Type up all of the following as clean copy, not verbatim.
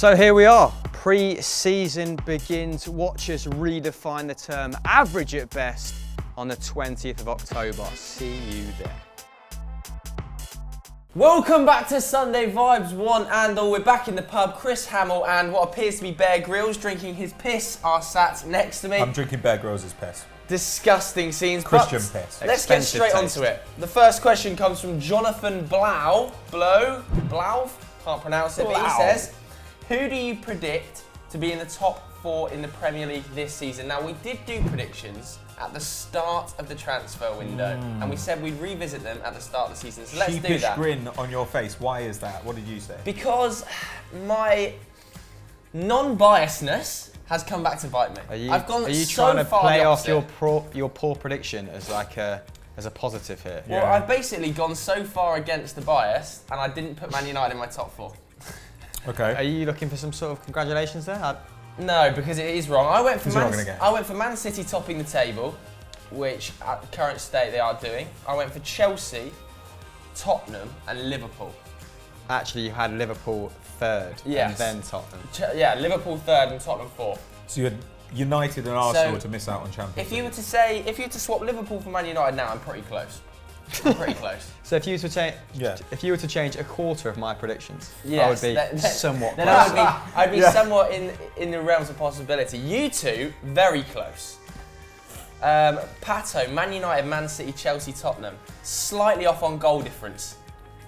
So here we are, pre-season begins. Watch us redefine the term average at best on the 20th of October. See you there. Welcome back to Sunday Vibes, one and all. We're back in the pub. Chris Hamill and what appears to be Bear Grylls drinking his piss are sat next to me. I'm drinking Bear Grylls' piss. Disgusting scenes. Christian but piss. Let's get Expensive straight taste. onto it. The first question comes from Jonathan Blau, can't pronounce it, but he Blau. says, who do you predict to be in the top 4 in the Premier League this season? Now, we did do predictions at the start of the transfer window, and we said we'd revisit them at the start of the season, so let's do Sheepish that. grin on your face. Why is that? What did you say? Because my non-biasness has come back to bite me. I've gone Are you so trying to far play the off opposite. your poor prediction as like a positive here? Well, Yeah. I've basically gone so far against the bias, and I didn't put Man United in my top 4. Okay. Are you looking for some sort of congratulations there? No, because it is wrong. I went for Because you're not gonna get it. I went for Man City topping the table, which at the current state they are doing. I went for Chelsea, Tottenham, and Liverpool. Actually, you had Liverpool third Yes. and then Tottenham. Yeah, Liverpool 3rd and Tottenham 4th. So you had United and Arsenal So, to miss out on Champions If you League. were to swap Liverpool for Man United now, I'm pretty close. I'm pretty close. So if you were to change a quarter of my predictions, I would be somewhat Then close. I'd be somewhat in the realms of possibility. You two, very close. Pato, Man United, Man City, Chelsea, Tottenham. Slightly off on goal difference,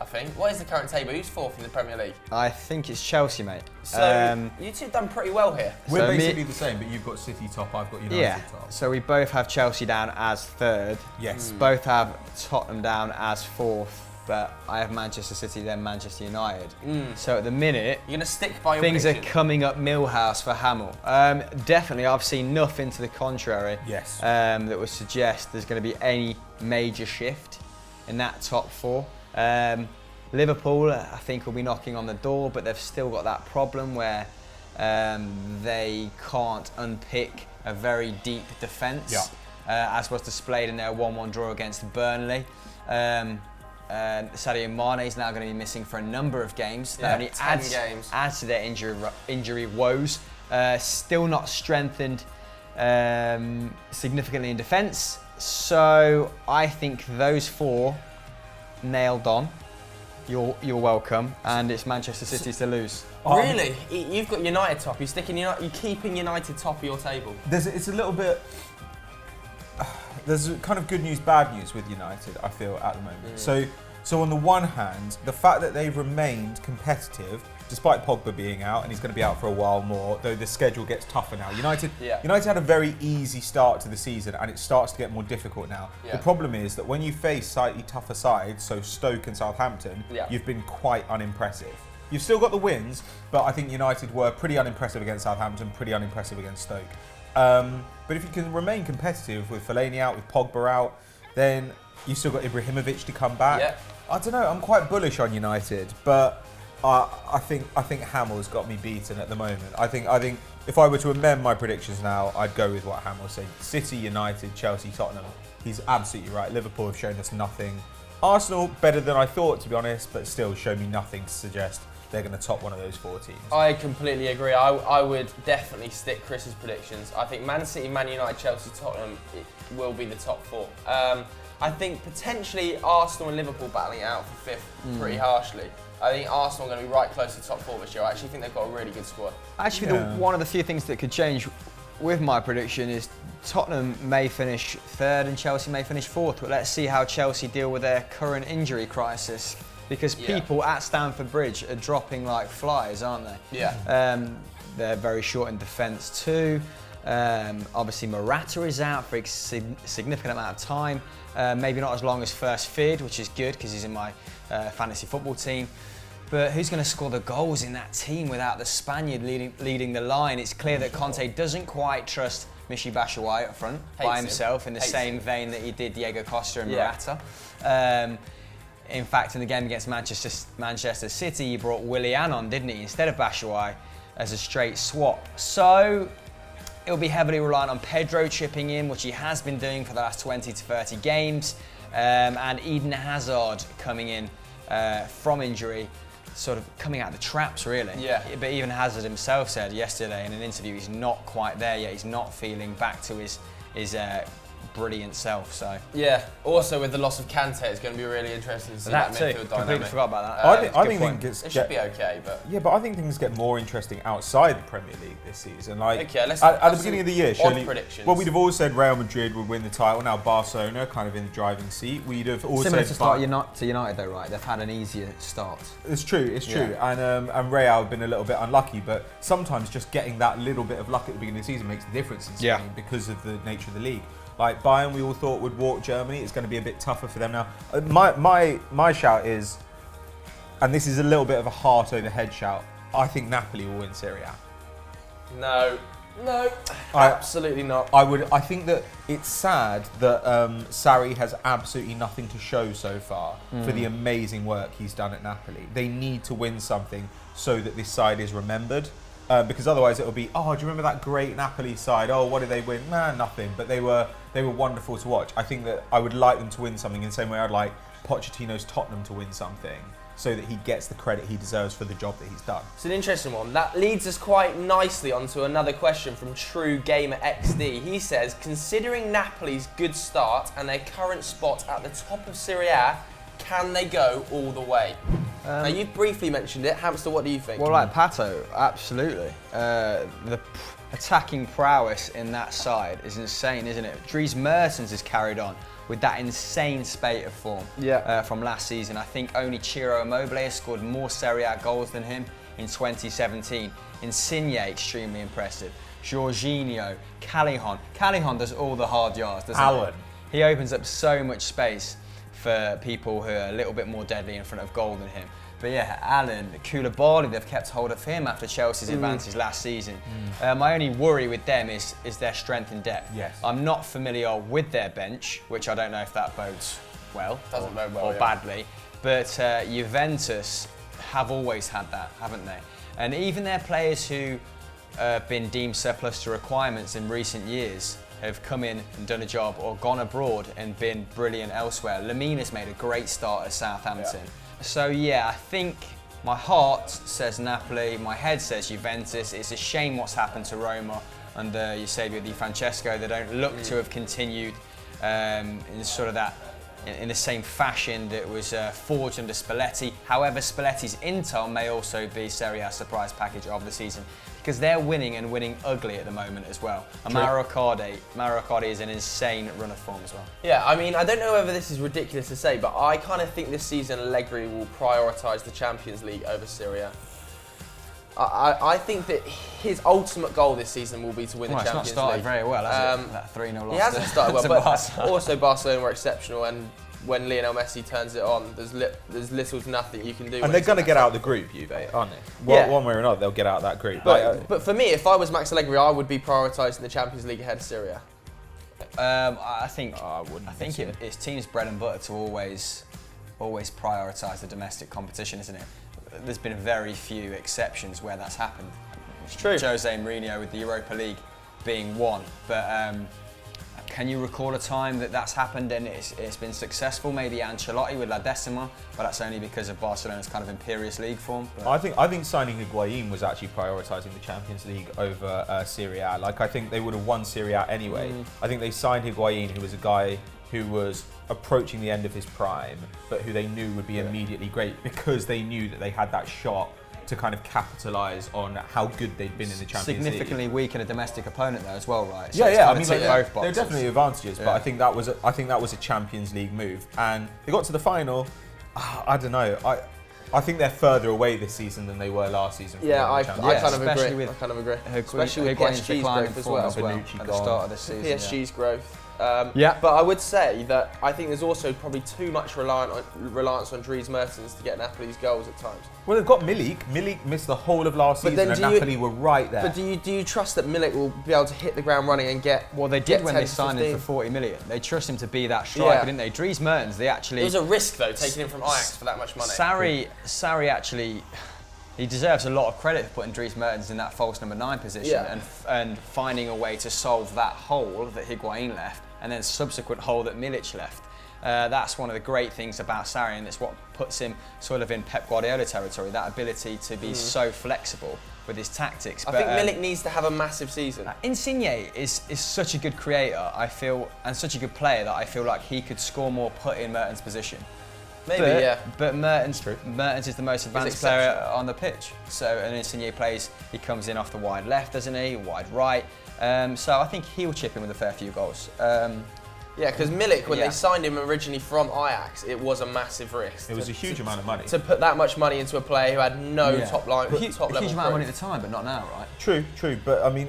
I think. What is the current table? Who's 4th in the Premier League? I think it's Chelsea, mate. So you two have done pretty well here. We're so basically the same, but you've got City top, I've got United Yeah, top. so we both have Chelsea down as 3rd. Yes. Both have Tottenham down as 4th, but I have Manchester City, then Manchester United. So at the minute, You're going to stick by your things are prediction? coming up Millhouse for Hamill. Definitely, I've seen nothing to the contrary Yes. that would suggest there's going to be any major shift in that top 4. Liverpool, I think, will be knocking on the door, but they've still got that problem where they can't unpick a very deep defence, as was displayed in their 1-1 draw against Burnley. Sadio Mane is now going to be missing for a number of games. That only 10 games. adds to their injury woes. Still not strengthened significantly in defence. So I think those 4 nailed on. You're welcome, and it's Manchester City to lose. Really? You've got United top. You're keeping United top of your table. It's a little bit... There's kind of good news, bad news with United, I feel, at the moment. So on the one hand, the fact that they've remained competitive, despite Pogba being out, and he's going to be out for a while more, though the schedule gets tougher now. United had a very easy start to the season, and it starts to get more difficult now. Yeah. The problem is that when you face slightly tougher sides, so Stoke and Southampton, you've been quite unimpressive. You've still got the wins, but I think United were pretty unimpressive against Southampton, pretty unimpressive against Stoke. But if you can remain competitive with Fellaini out, with Pogba out, then you've still got Ibrahimovic to come back. Yeah. I don't know, I'm quite bullish on United, but I think Hamill's got me beaten at the moment. I think if I were to amend my predictions now, I'd go with what Hamill said. City, United, Chelsea, Tottenham. He's absolutely right. Liverpool have shown us nothing. Arsenal, better than I thought, to be honest, but still show me nothing to suggest they're going to top one of those 4 teams. I completely agree. I would definitely stick Chris's predictions. I think Man City, Man United, Chelsea, Tottenham will be the top 4. I think potentially Arsenal and Liverpool battling it out for 5th pretty harshly. I think Arsenal are going to be right close to the top 4 this year. I actually think they've got a really good squad. Actually, one of the few things that could change with my prediction is Tottenham may finish 3rd and Chelsea may finish 4th, but let's see how Chelsea deal with their current injury crisis. Because people at Stamford Bridge are dropping like flies, aren't they? Yeah. They're very short in defence too. Obviously Morata is out for a significant amount of time. Maybe not as long as first feared, which is good because he's in my fantasy football team. But who's going to score the goals in that team without the Spaniard leading the line? It's clear that Conte doesn't quite trust Michy Batshuayi up front by himself in the same vein that he did Diego Costa and Morata. In fact, in the game against Manchester City, he brought Willian on, didn't he, instead of Batshuayi as a straight swap. So it'll be heavily reliant on Pedro chipping in, which he has been doing for the last 20 to 30 games, and Eden Hazard coming in from injury. sort of coming out of the traps, really. Yeah. But even Hazard himself said yesterday in an interview he's not quite there yet. He's not feeling back to his brilliant self. So Yeah. Also, with the loss of Kante, it's going to be really interesting to see that, that too. midfield Completely dynamic. forgot about that. I Good point. think It should be okay, but Yeah, but I think things get more interesting outside the Premier League this season. Like Okay, let's at have the beginning of the some year, odd surely, predictions. well, we'd have all said Real Madrid would win the title. Now Barcelona kind of in the driving seat. We'd have all Similar said to United though, right? They've had an easier start. It's true, it's true. Yeah. And Real have been a little bit unlucky, but sometimes just getting that little bit of luck at the beginning of the season makes a difference in Spain because of the nature of the league. Like Bayern, we all thought would walk Germany. It's going to be a bit tougher for them now. My shout is, and this is a little bit of a heart over head shout, I think Napoli will win Serie A. no, absolutely not. I think that it's sad that Sarri has absolutely nothing to show so far for the amazing work he's done at Napoli. They need to win something so that this side is remembered. Because otherwise it'll be, oh, do you remember that great Napoli side? Oh, what did they win? Nah, nothing. But they were wonderful to watch. I think that I would like them to win something in the same way I'd like Pochettino's Tottenham to win something, so that he gets the credit he deserves for the job that he's done. It's an interesting one. That leads us quite nicely onto another question from True Gamer XD. He says, considering Napoli's good start and their current spot at the top of Serie A, can they go all the way? Now, you briefly mentioned it. Hamster, what do you think? Well, like Pato, absolutely. The attacking prowess in that side is insane, isn't it? Dries Mertens has carried on with that insane spate of form from last season. I think only Ciro Immobile has scored more Serie A goals than him in 2017. Insigne, extremely impressive. Jorginho, Callejon. Callejon does all the hard yards, doesn't Alan. he? He opens up so much space for people who are a little bit more deadly in front of goal than him. But yeah, Alan, Koulibaly, they've kept hold of him after Chelsea's advantage last season. My only worry with them is their strength in depth. Yes. I'm not familiar with their bench, which I don't know if that bodes well Doesn't bode well, or yeah. badly. But Juventus have always had that, haven't they? And even their players who have been deemed surplus to requirements in recent years have come in and done a job or gone abroad and been brilliant elsewhere. Lemina's made a great start at Southampton. So yeah, I think my heart says Napoli, my head says Juventus. It's a shame what's happened to Roma under Eusebio Di Francesco. They don't look to have continued in sort of that, in the same fashion that was forged under Spalletti. However, Spalletti's intel may also be Serie A surprise package of the season, because they're winning and winning ugly at the moment as well. And Mauro Icardi is an insane run of form as well. Yeah, I mean, I don't know whether this is ridiculous to say, but I kind of think this season Allegri will prioritise the Champions League over Serie A. I think that his ultimate goal this season will be to win the It's not Champions started League. very well, has it? That 3-0 loss. He hasn't to- started well, to but Barca. also Barcelona were exceptional, and when Lionel Messi turns it on, there's little to nothing you can do. And they're going to get out of the group, Juve, aren't they? Yeah. One way or another, they'll get out of that group. But for me, if I was Max Allegri, I would be prioritising the Champions League ahead of Serie A. I think wouldn't it's teams' bread and butter to always prioritise the domestic competition, isn't it? There's been very few exceptions where that's happened. It's true. Jose Mourinho with the Europa League being one, but can you recall a time that that's happened and it's been successful? Maybe Ancelotti with La Decima, but that's only because of Barcelona's kind of imperious league form. But I think signing Higuain was actually prioritising the Champions League over Serie A. Like, I think they would have won Serie A anyway. I think they signed Higuain, who was a guy who was approaching the end of his prime, but who they knew would be immediately great, because they knew that they had that shot to kind of capitalise on how good they'd been in the Champions League. significantly weaken a domestic opponent though as well, right? So Yeah, it's yeah. I kind mean, of like, ticked both there are boxes. definitely advantages, but Yeah. I think that was a Champions League move, and they got to the final. I don't know. I think they're further away this season than they were last season. from Yeah, winning I the Champions kind of especially agree. with I kind of agree. Higuain's Especially with declining PSG's form growth as well. Bonucci at the gone. start of the season. PSG's growth. Yeah. But I would say that I think there's also probably too much reliance on Dries Mertens to get Napoli's goals at times. Well, they've got Milik. Milik missed the whole of last But season, then and do you- Napoli were right there. But do you trust that Milik will be able to hit the ground running and get? Well, they get did when 10 they to signed him 15? for 40 million. They trust him to be that striker, Yeah. didn't they? Dries Mertens, they actually... It was a risk though, taking him from Ajax for that much money. Sarri actually, he deserves a lot of credit for putting Dries Mertens in that false number 9 position Yeah. and finding a way to solve that hole that Higuain left and then subsequent hole that Milic left. That's one of the great things about Sarri, and it's what puts him sort of in Pep Guardiola territory, that ability to be so flexible with his tactics. I think Milik needs to have a massive season. Insigne is such a good creator, I feel, and such a good player that I feel like he could score more put in Mertens' position. Maybe, yeah. But Mertens is the most advanced player on the pitch. So, and Insigne plays, he comes in off the wide left, doesn't he? Wide right. So I think he'll chip in with a fair few goals. Yeah, because Milik, when they signed him originally from Ajax, it was a massive risk. It was a huge amount of money. To put that much money into a player who had no top level. A huge amount of money at the time, but not now, right? True. But I mean,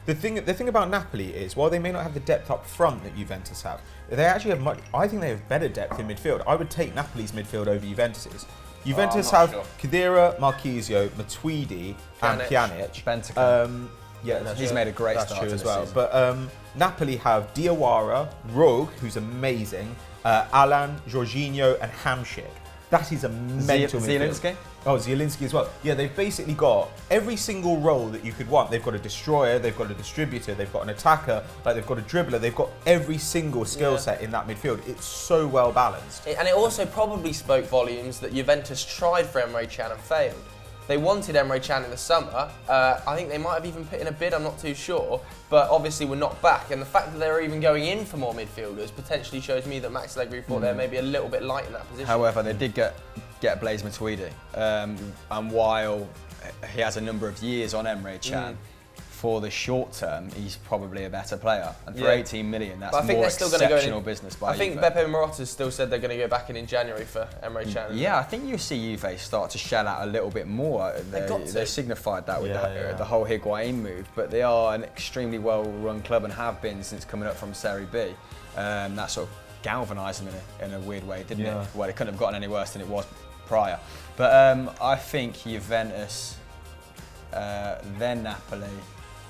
the thing about Napoli is, while they may not have the depth up front that Juventus have, they actually have much. I think they have better depth in midfield. I would take Napoli's midfield over Juventus's. Juventus have Khedira, Marchisio, Matuidi, and Pjanic. Bentancur. Yeah, he's made a great start true to as the well. season. But Napoli have Diawara, Rogue, who's amazing, Alan, Jorginho, and Hamsik. That is a mental midfield. Zielinski? Oh, Zielinski as well. Yeah, they've basically got every single role that you could want. They've got a destroyer, they've got a distributor, they've got an attacker, like they've got a dribbler. They've got every single skill set in that midfield. It's so well balanced. And it also probably spoke volumes that Juventus tried for Emre Can and failed. They wanted Emre Can in the summer. I think they might have even put in a bid, I'm not too sure. But obviously we're not back. And the fact that they're even going in for more midfielders potentially shows me that Max Allegri thought they're maybe a little bit light in that position. However, they did get Blaise Matuidi. And while he has a number of years on Emre Can, for the short term, he's probably a better player. And for 18 million, that's more exceptional business by I think Juve. Beppe Marotta's still said they're going to go back in January for Emre Can. Yeah, I think you see Juve start to shell out a little bit more. They signified that with the whole Higuain move, but they are an extremely well-run club and have been since coming up from Serie B. That sort of galvanised them in a weird way, didn't it? Well, it couldn't have gotten any worse than it was prior. But I think Juventus, then Napoli,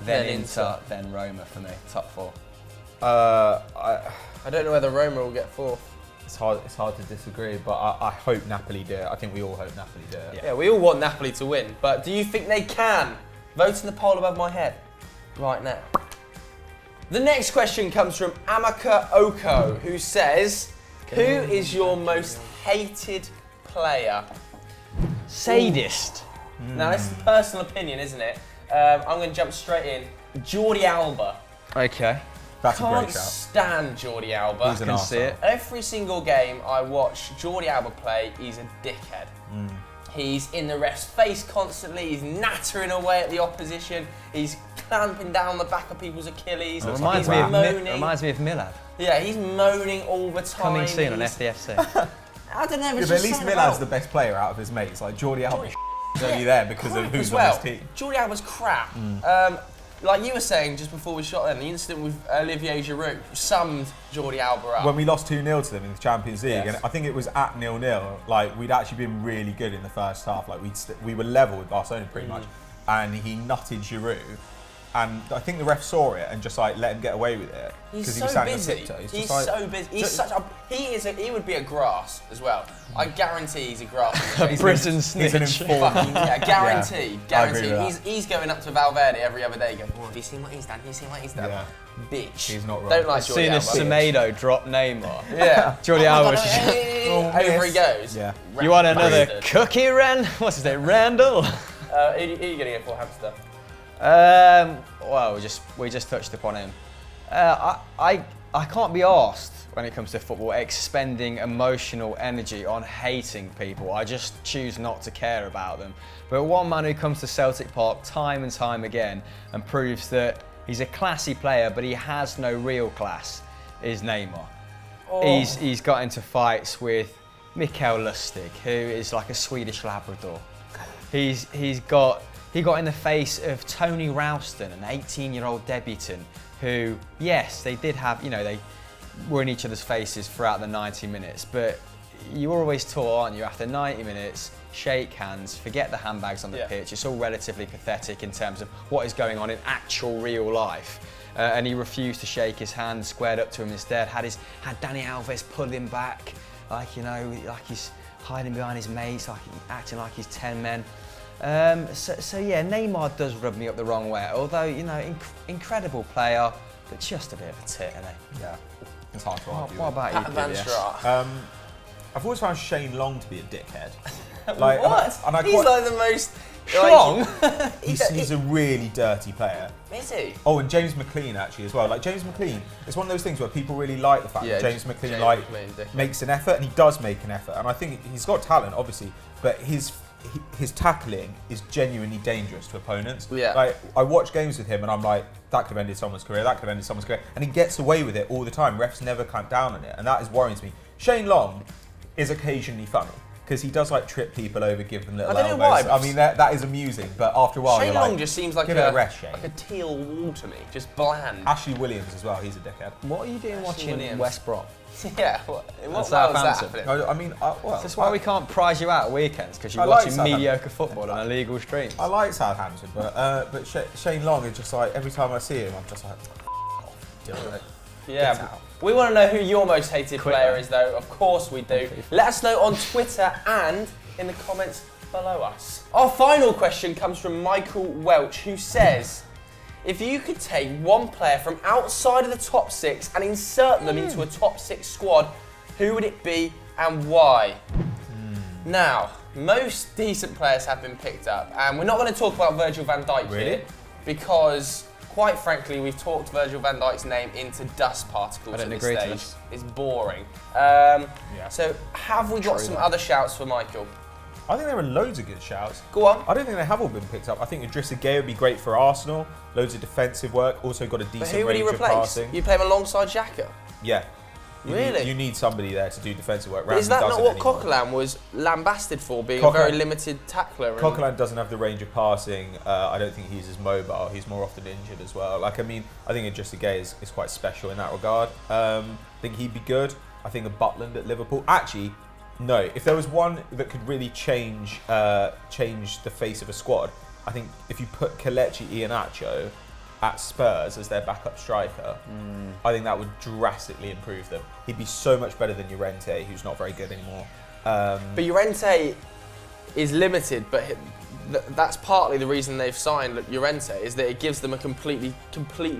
then Inter, then Roma for me, top four. I don't know whether Roma will get fourth. It's hard to disagree, but I hope Napoli do it. I think we all hope Napoli do it. Yeah, we all want Napoli to win, but do you think they can? Vote in the poll above my head right now. The next question comes from Amaka Oko, who says, who is your most hated player? Sadist. Now, this is personal opinion, isn't it? I'm going to jump straight in. Jordi Alba. Okay. That's a great Can't shout. stand Jordi Alba. He's an can see arsehole. it. Every single game I watch Jordi Alba play, he's a dickhead. He's in the ref's face constantly, he's nattering away at the opposition, he's clamping down the back of people's Achilles, he's Reminds moaning. me of Milad. Yeah, he's moaning all the time. Coming soon on He's- FDFC. I don't know, Yeah, it's but at just least something Milad's about- the best player out of his mates. Like Jordi Alba is only there because of who's on his team. Jordi Alba's crap. Like you were saying just before we shot them, the incident with Olivier Giroud summed Jordi Alba up. When we lost 2-0 to them in the Champions League, Yes. and I think it was at 0-0, like we'd actually been really good in the first half. Like we were level with Barcelona pretty much, and he nutted Giroud. And I think the ref saw it and just like let him get away with it He's he was so standing on busy. tiptoe. He's just like- so busy. He's such a. He would be a grass as well. I guarantee he's a grass. Prison He's an snitch. informer. Yeah, guaranteed. I agree Guaranteed. with He's going up to Valverde every other day going, oh, have you seen what he's done? Have you seen what he's done? Yeah. Bitch. He's not wrong. Don't like As soon Jordi as Alba. Semedo dropped Neymar, Yeah. Jordi Oh my Alba God, was just over he goes. Yeah. you want another Bastard. cookie, Ren? What's his name, Randall? Who are you going to get for Hamster? Well, we just touched upon him. I can't be arsed when it comes to football expending emotional energy on hating people. I just choose not to care about them. But one man who comes to Celtic Park time and time again and proves that he's a classy player, but he has no real class, is Neymar. Oh. He's got into fights with Mikael Lustig, who is like a Swedish Labrador. He got in the face of Tony Ralston, an 18-year-old debutant, who, yes, they did have, they were in each other's faces throughout the 90 minutes, but you're always taught, aren't you, after 90 minutes, shake hands, forget the handbags on the pitch. It's all relatively pathetic in terms of what is going on in actual real life. And he refused to shake his hand, squared up to him instead, had Dani Alves pull him back, like he's hiding behind his mates, acting like he's 10 men. So yeah, Neymar does rub me up the wrong way, although, incredible player, but just a bit of a tit, isn't he? Yeah. It's hard to argue. What about Pat you, Van Phileas? Straat. I've always found Shane Long to be a dickhead. What? And I He's quite, like the most... Strong? he's a really dirty player. Is he? Oh, and James McLean actually as well. Like James McLean, it's one of those things where people really like the fact that James McLean makes an effort, and he does make an effort. And I think he's got talent, obviously, but his tackling is genuinely dangerous to opponents. Yeah. Like I watch games with him, and I'm like, that could have ended someone's career. That could have ended someone's career, and he gets away with it all the time. Refs never clamp down on it, and that is worrying to me. Shane Long is occasionally funny, because he does like trip people over, give them little I don't know elbows. why, I mean, that is amusing, but after a while, Shane you're Long like, just seems like give it a rest, Shane. like a teal wall to me, just bland. Ashley Williams as well, he's a dickhead. What are you doing watching Williams. West Brom? Yeah, what was that Southampton. happening? I mean, well, That's why we can't prize you out at weekends, because you're I like watching Southampton. mediocre football on illegal streams. I like Southampton, but Shane Long is just like, every time I see him, I'm just like, deal with it. Yeah, Get out. we want to know who your most hated Quick, player though. is, though. Of course we do. Let us know on Twitter and in the comments below us. Our final question comes from Michael Welch, who says, if you could take one player from outside of the top 6 and insert them into a top 6 squad, who would it be and why? Now, most decent players have been picked up, and we're not going to talk about Virgil van Dijk Really? here, because quite frankly, we've talked Virgil van Dijk's name into dust particles I don't at this agree to stage. this. It's boring. Yeah. So, have we got True some that. other shouts for Michael? I think there are loads of good shouts. Go on. I don't think they have all been picked up. I think Idrissa Gueye would be great for Arsenal. Loads of defensive work. Also got a But decent who would he range of replace? passing. You play him alongside Xhaka? Yeah. Really? You need somebody there to do defensive work. Is Ramsey that not doesn't what anymore. Coquelin was lambasted for, being a Coquelin- very limited tackler? and- Coquelin doesn't have the range of passing. I don't think he's as mobile. He's more often injured as well. Like, I mean, I think Idrissa Gueye is quite special in that regard. I think he'd be good. I think a Butland at Liverpool. Actually, no. If there was one that could really change the face of a squad, I think if you put Kelechi Iheanacho at Spurs as their backup striker, I think that would drastically improve them. He'd be so much better than Llorente, who's not very good anymore. But Llorente is limited, but that's partly the reason they've signed Llorente, is that it gives them a completely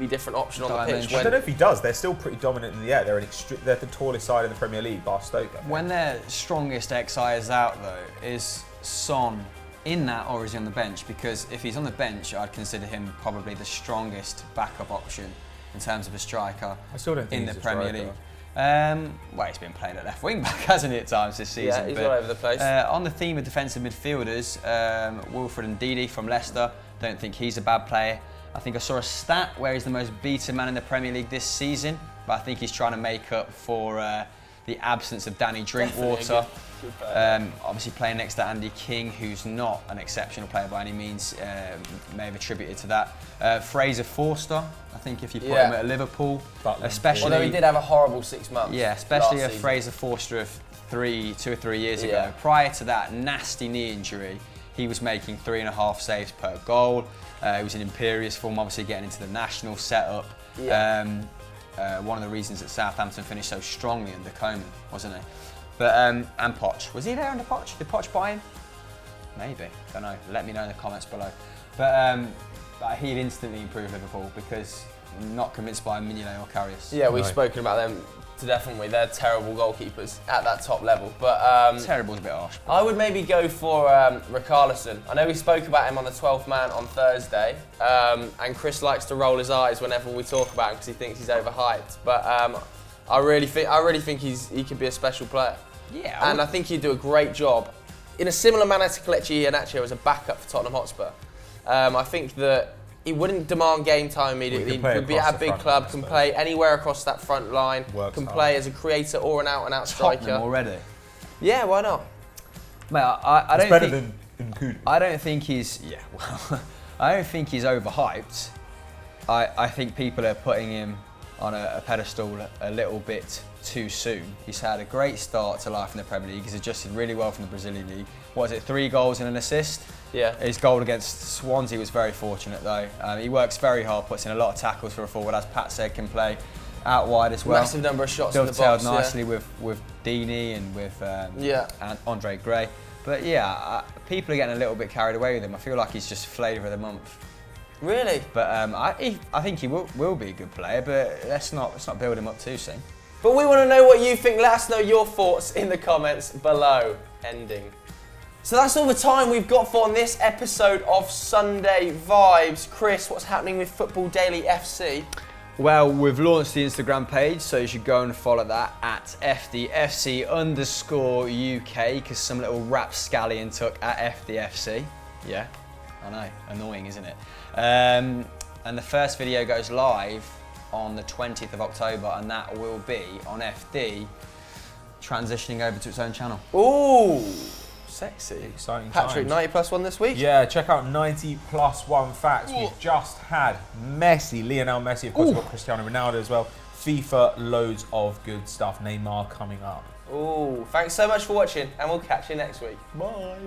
different option on the pitch. Dimension. I don't know if he does. They're still pretty dominant in the air. They're the tallest side in the Premier League, bar Stoke. I think. When their strongest XI is out, though, is Son in that, or is he on the bench? Because if he's on the bench, I'd consider him probably the strongest backup option in terms of a striker I still don't think in he's the a Premier striker. League. Well, he's been playing at left wing back, hasn't he, at times this season? Yeah, he's but, all over the place. On the theme of defensive midfielders, Wilfred Ndidi from Leicester, don't think he's a bad player. I think I saw a stat where he's the most beaten man in the Premier League this season, but I think he's trying to make up for the absence of Danny Drinkwater. Good player. Obviously playing next to Andy King, who's not an exceptional player by any means, may have attributed to that. Fraser Forster, I think if you put him at Liverpool, Butland, especially... Although he did have a horrible 6 months. Yeah, especially a last season. Fraser Forster of 2 or 3 years ago. Yeah. Prior to that nasty knee injury, he was making 3.5 saves per goal. He was in imperious form, obviously getting into the national setup. Yeah. One of the reasons that Southampton finished so strongly under Koeman, wasn't he? But and Poch, was he there under Poch? Did Poch buy him? Maybe, don't know. Let me know in the comments below. But he'd instantly improve Liverpool because I'm not convinced by Mignolet or Karius. Yeah, we've No. spoken about them to death, haven't we? They're terrible goalkeepers at that top level. But Terrible's a bit harsh. I would maybe go for Richarlison. I know we spoke about him on the 12th man on Thursday, and Chris likes to roll his eyes whenever we talk about him because he thinks he's overhyped. But I really think he could be a special player. Yeah. And I think he'd do a great job in a similar manner to Kelechi Iheanacho as a backup for Tottenham Hotspur. I think that he wouldn't demand game time immediately. He could play Would be across at a the big front club, line, I can suppose. play anywhere across that front line, Works can hard. play as a creator or an out-and-out striker. Tottenham already. Yeah, why not? Mate, I It's don't better think, than Nkudu. I don't think he's well. I don't think he's overhyped. I think people are putting him on a pedestal a little bit too soon. He's had a great start to life in the Premier League. He's adjusted really well from the Brazilian League. What is it, 3 goals and an assist? Yeah. His goal against Swansea was very fortunate though. He works very hard, puts in a lot of tackles for a forward, as Pat said, can play out wide as well. Massive number of shots in the Dovetailed box. nicely with Deeney and with and Andre Gray. But yeah, people are getting a little bit carried away with him. I feel like he's just flavour of the month. Yeah. Really? But I think he will be a good player, but let's not build him up too soon. But we want to know what you think. Let us know your thoughts in the comments below. Ending. So that's all the time we've got for on this episode of Sunday Vibes. Chris, what's happening with Football Daily FC? Well, we've launched the Instagram page, so you should go and follow that at FDFC_UK, because some little rapscallion took at FDFC. Yeah, I know, annoying, isn't it? And the first video goes live on the 20th of October, and that will be on FD, transitioning over to its own channel. Ooh, sexy. Exciting Patrick, times. 90+1 this week? Yeah, check out 90+1 facts. We've just had Messi, Lionel Messi, of course, we've got Cristiano Ronaldo as well. FIFA, loads of good stuff. Neymar coming up. Ooh, thanks so much for watching, and we'll catch you next week. Bye.